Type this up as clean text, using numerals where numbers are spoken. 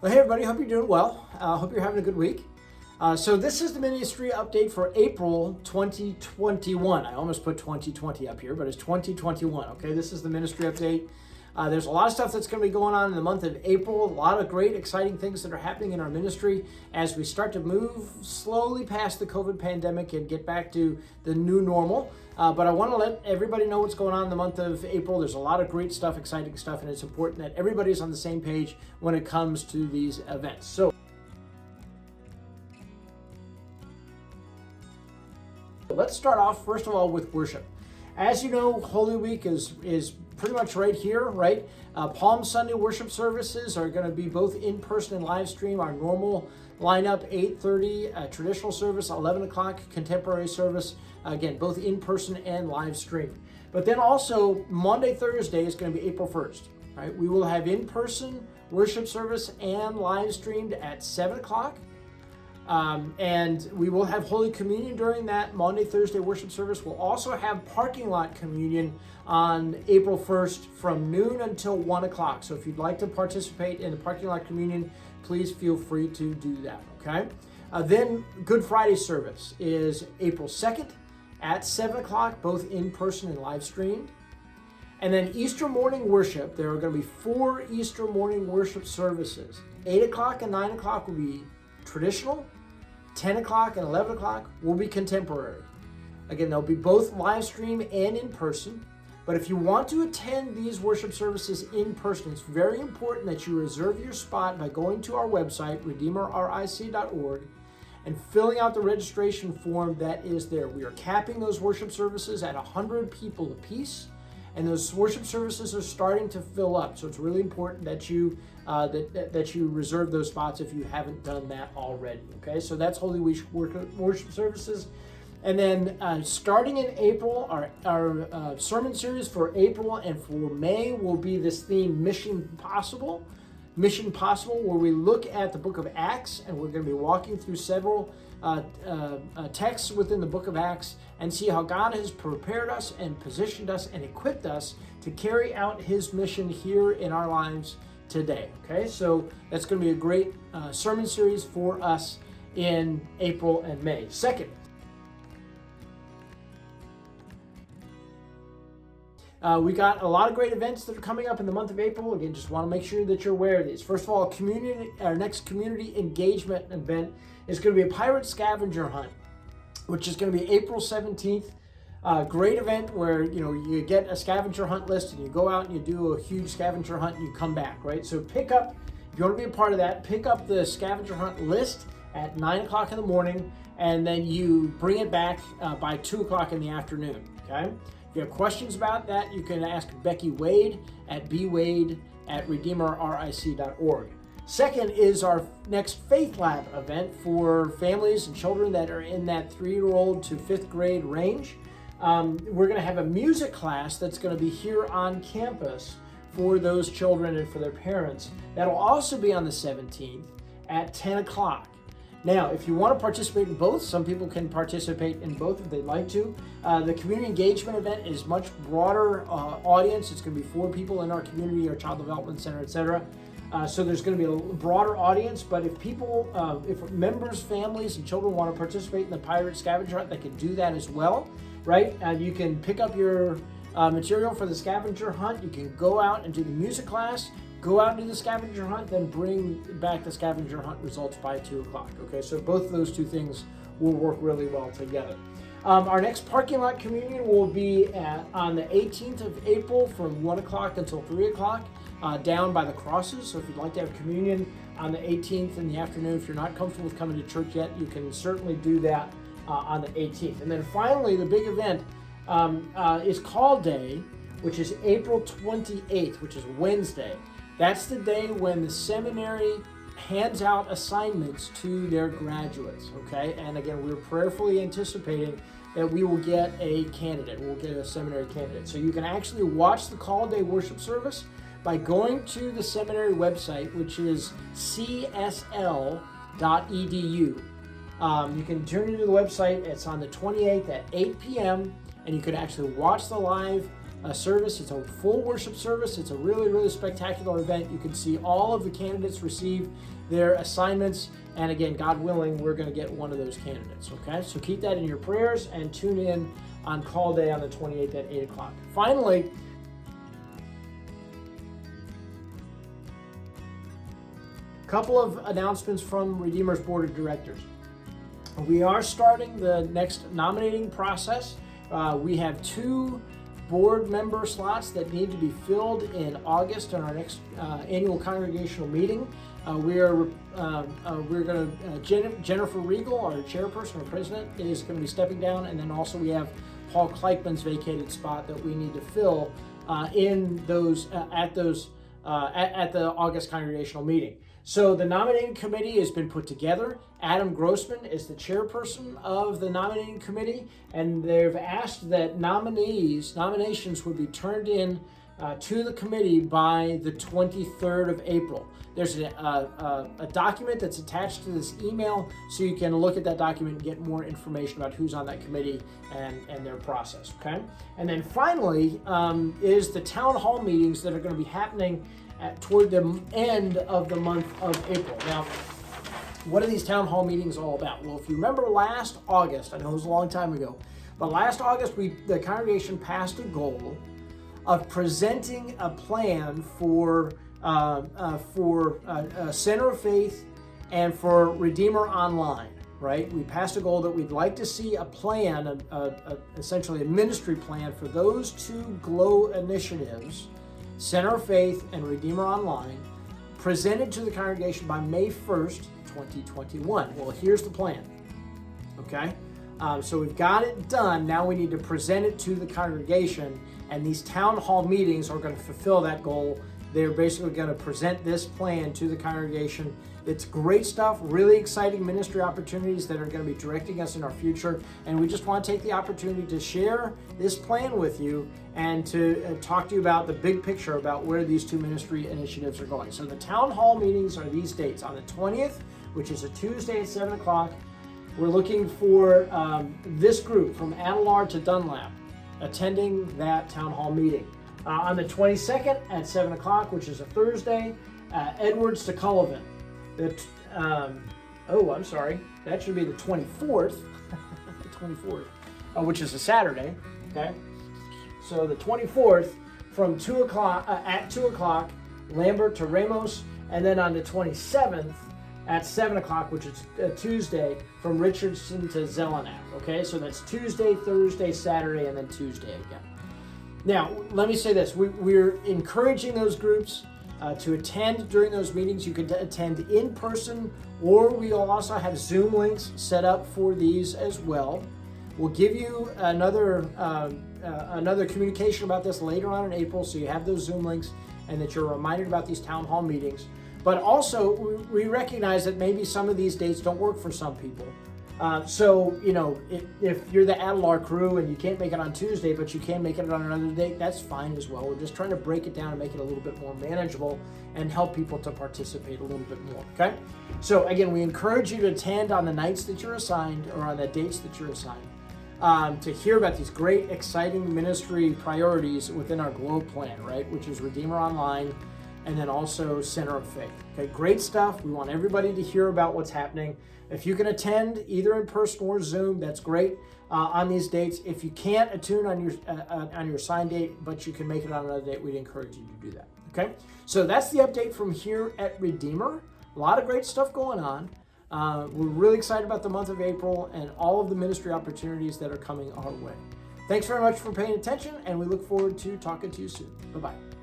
Well, hey everybody, hope you're doing well. Hope you're having a good week. So this is the ministry update for April 2021. I almost put 2020 up here, but it's 2021. Okay, this is the ministry update. There's a lot of stuff that's going to be going on in the month of April. A lot of great, exciting things that are happening in our ministry as we start to move slowly past the COVID pandemic and get back to the new normal. But I want to let everybody know what's going on in the month of April. There's a lot of great stuff, exciting stuff, and it's important that everybody's on the same page when it comes to these events. So let's start off, first of all, with worship. As you know, Holy Week is pretty much right here, right? Palm Sunday worship services are going to be both in person and live stream. Our normal lineup, 8:30, traditional service, 11 o'clock, contemporary service. Again, both in person and live stream. But then also, Monday, Thursday is going to be April 1st, right? We will have in person worship service and live streamed at 7 o'clock. And we will have Holy Communion during that Monday, Thursday worship service. We'll also have parking lot communion on April 1st from noon until 1 o'clock. So if you'd like to participate in the parking lot communion, please feel free to do that, okay? Then Good Friday service is April 2nd at 7 o'clock, both in person and live streamed. And then Easter morning worship, there are going to be 4 Easter morning worship services. 8 o'clock and 9 o'clock will be traditional. 10 o'clock and 11 o'clock will be contemporary. Again, they'll be both live stream and in person. But if you want to attend these worship services in person, it's very important that you reserve your spot by going to our website, redeemerric.org, and filling out the registration form that is there. We are capping those worship services at 100 people apiece, and those worship services are starting to fill up. So it's really important that you that you reserve those spots if you haven't done that already. Okay, so that's Holy Week worship services. And then starting in April, our sermon series for April and for May will be this theme, Mission Possible, where we look at the book of Acts, and we're going to be walking through several texts within the book of Acts and see how God has prepared us and positioned us and equipped us to carry out his mission here in our lives today. Okay, so that's going to be a great sermon series for us in April and May. Second, we got a lot of great events that are coming up in the month of April. Again, just want to make sure that you're aware of these. First of all, our next community engagement event is going to be a pirate scavenger hunt, which is going to be April 17th. Great event where you get a scavenger hunt list and you go out and you do a huge scavenger hunt and you come back, right? So pick up, if you want to be a part of that, pick up the scavenger hunt list at 9 o'clock in the morning, and then you bring it back by 2 o'clock in the afternoon, okay? If you have questions about that, you can ask Becky Wade at bwade@redeemerric.org. Second is our next Faith Lab event for families and children that are in that 3-year-old to 5th grade range. We're going to have a music class that's going to be here on campus for those children and for their parents. That'll also be on the 17th at 10 o'clock. Now, if you want to participate in both, some people can participate in both if they'd like to. The community engagement event is much broader audience. It's going to be 4 people in our community, our child development center, etc. So there's going to be a broader audience, but if if members, families, and children want to participate in the pirate scavenger hunt, they can do that as well, right? You can pick up your material for the scavenger hunt. You can go out and do the music class, go out and do the scavenger hunt, then bring back the scavenger hunt results by 2 o'clock. Okay, so both of those two things will work really well together. Our next parking lot communion will be on the 18th of April from 1 o'clock until 3 o'clock down by the crosses. So if you'd like to have communion on the 18th in the afternoon, if you're not comfortable with coming to church yet, you can certainly do that on the 18th. And then finally, the big event is Call Day, which is April 28th, which is Wednesday. That's the day when the seminary hands out assignments to their graduates, okay? And again, we're prayerfully anticipating that we will get a candidate. We'll get a seminary candidate. So you can actually watch the Call Day worship service by going to the seminary website, which is csl.edu. You can turn into the website. It's on the 28th at 8 p.m., and you can actually watch the live service. It's a full worship service. It's a really, really spectacular event. You can see all of the candidates receive their assignments. And again, God willing, we're going to get one of those candidates. Okay, so keep that in your prayers and tune in on call day on the 28th at 8 o'clock. Finally, a couple of announcements from Redeemer's Board of Directors. We are starting the next nominating process. We have 2 board member slots that need to be filled in August in our next annual congregational meeting. We're going to Jennifer Regal, our chairperson or president, is going to be stepping down, and then also we have Paul Kleichman's vacated spot that we need to fill in those at the August congregational meeting. So the nominating committee has been put together. Adam Grossman is the chairperson of the nominating committee, and they've asked that nominations would be turned in to the committee by the 23rd of April. There's a document that's attached to this email, so you can look at that document and get more information about who's on that committee and their process, okay? And then finally is the town hall meetings that are going to be happening toward the end of the month of April. Now, what are these town hall meetings all about? Well, if you remember last August, I know it was a long time ago, but last August the congregation passed a goal of presenting a plan for Center of Faith and for Redeemer Online, right? We passed a goal that we'd like to see a plan, essentially a ministry plan for those 2 GLOW initiatives, Center of Faith and Redeemer Online, presented to the congregation by May 1st, 2021. Well, here's the plan, okay? So we've got it done. Now we need to present it to the congregation, and these town hall meetings are going to fulfill that goal. They're basically going to present this plan to the congregation. It's great stuff, really exciting ministry opportunities that are going to be directing us in our future. And we just want to take the opportunity to share this plan with you and to talk to you about the big picture about where these 2 ministry initiatives are going. So the town hall meetings are these dates. On the 20th, which is a Tuesday at 7 o'clock, we're looking for this group from Adelar to Dunlap attending that town hall meeting. On the 22nd at 7 o'clock, which is a Thursday, Edwards to Cullivan. I'm sorry. That should be the 24th, the 24th, which is a Saturday. Okay, so the 24th from 2 o'clock at 2 o'clock, Lambert to Ramos, and then on the 27th at 7 o'clock, which is a Tuesday, from Richardson to Zelenak. Okay, so that's Tuesday, Thursday, Saturday, and then Tuesday again. Now, let me say this. We're encouraging those groups to attend during those meetings. You can attend in person, or we'll also have Zoom links set up for these as well. We'll give you another communication about this later on in April, so you have those Zoom links and that you're reminded about these town hall meetings. But also, we recognize that maybe some of these dates don't work for some people. So, you know, if you're the Adelar crew and you can't make it on Tuesday, but you can make it on another date, that's fine as well. We're just trying to break it down and make it a little bit more manageable and help people to participate a little bit more, okay? So, again, we encourage you to attend on the nights that you're assigned or on the dates that you're assigned to hear about these great, exciting ministry priorities within our GLOW plan, right, which is Redeemer Online and then also Center of Faith. Okay, great stuff. We want everybody to hear about what's happening. If you can attend either in person or Zoom, that's great on these dates. If you can't attune on your assigned date, but you can make it on another date, we'd encourage you to do that. Okay, so that's the update from here at Redeemer. A lot of great stuff going on. We're really excited about the month of April and all of the ministry opportunities that are coming our way. Thanks very much for paying attention, and we look forward to talking to you soon. Bye-bye.